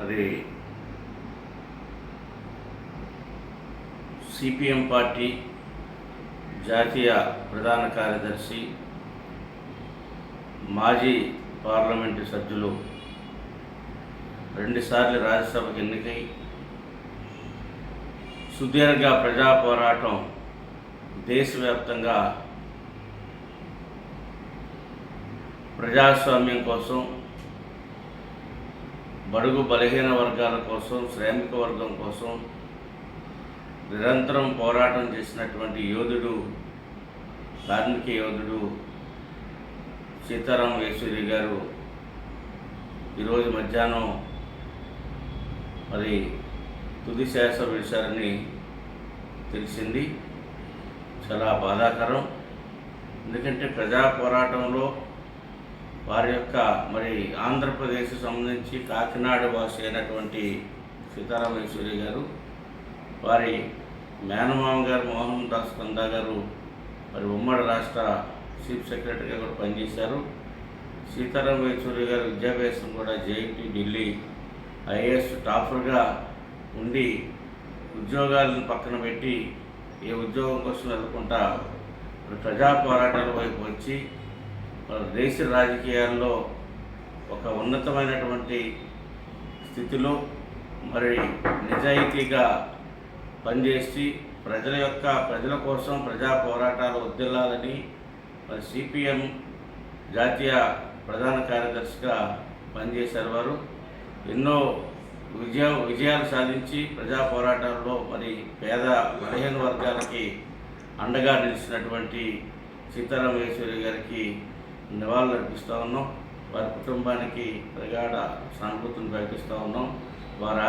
అది CPM party జాతీయ ప్రధాన కార్యదర్శి, మాజీ పార్లమెంటు సభ్యులు, 2 సార్లు రాజ్యసభకు ఎన్నికై సుదీర్ఘ ప్రజా పోరాటం దేశవ్యాప్తంగా ప్రజాస్వామ్యం కోసం, బడుగు బలహీన వర్గాల కోసం, శ్రామిక వర్గం కోసం నిరంతరం పోరాటం చేసినటువంటి యోధుడు, కార్మిక యోధుడు సీతారాం యేచూరి గారు ఈరోజు మధ్యాహ్నం మరి తుది శ్వాస విడిచారని తెలిసింది. చాలా బాధాకరం. ఎందుకంటే ప్రజా పోరాటంలో వారి యొక్క మరి ఆంధ్రప్రదేశ్ సంబంధించి కాకినాడ వాసి అయినటువంటి సీతారాం యేచూరి గారు, వారి మేనమామ గారు మోహన్ దాస్ కందా గారు మరి ఉమ్మడి రాష్ట్ర చీఫ్ సెక్రటరీగా కూడా పనిచేశారు. సీతారాం యేచూరి గారు విద్యాభ్యాసం కూడా జేఎన్టీ ఢిల్లీ ఐఏఎస్ టాపర్గా ఉండి ఉద్యోగాలను పక్కన పెట్టి ఏ ఉద్యోగం కోసం వెళ్ళకుండా ప్రజా పోరాటాల వైపు వచ్చి దేశ రాజకీయాల్లో ఒక ఉన్నతమైనటువంటి స్థితిలో మరి నిజాయితీగా పనిచేసి ప్రజల కోసం ప్రజా పోరాటాలు వర్ధిల్లాలని మరి సిపిఎం జాతీయ ప్రధాన కార్యదర్శిగా పనిచేశారు. వారు ఎన్నో విజయాలు సాధించి ప్రజా పోరాటాల్లో మరి పేద బలహీన వర్గాలకి అండగా నిలిచినటువంటి సీతారాం యేచూరి గారికి నివాళులు అర్పిస్తూ ఉన్నాం. వారి కుటుంబానికి ప్రగాఢ సానుభూతిని ప్రకటిస్తూ ఉన్నాం. వారి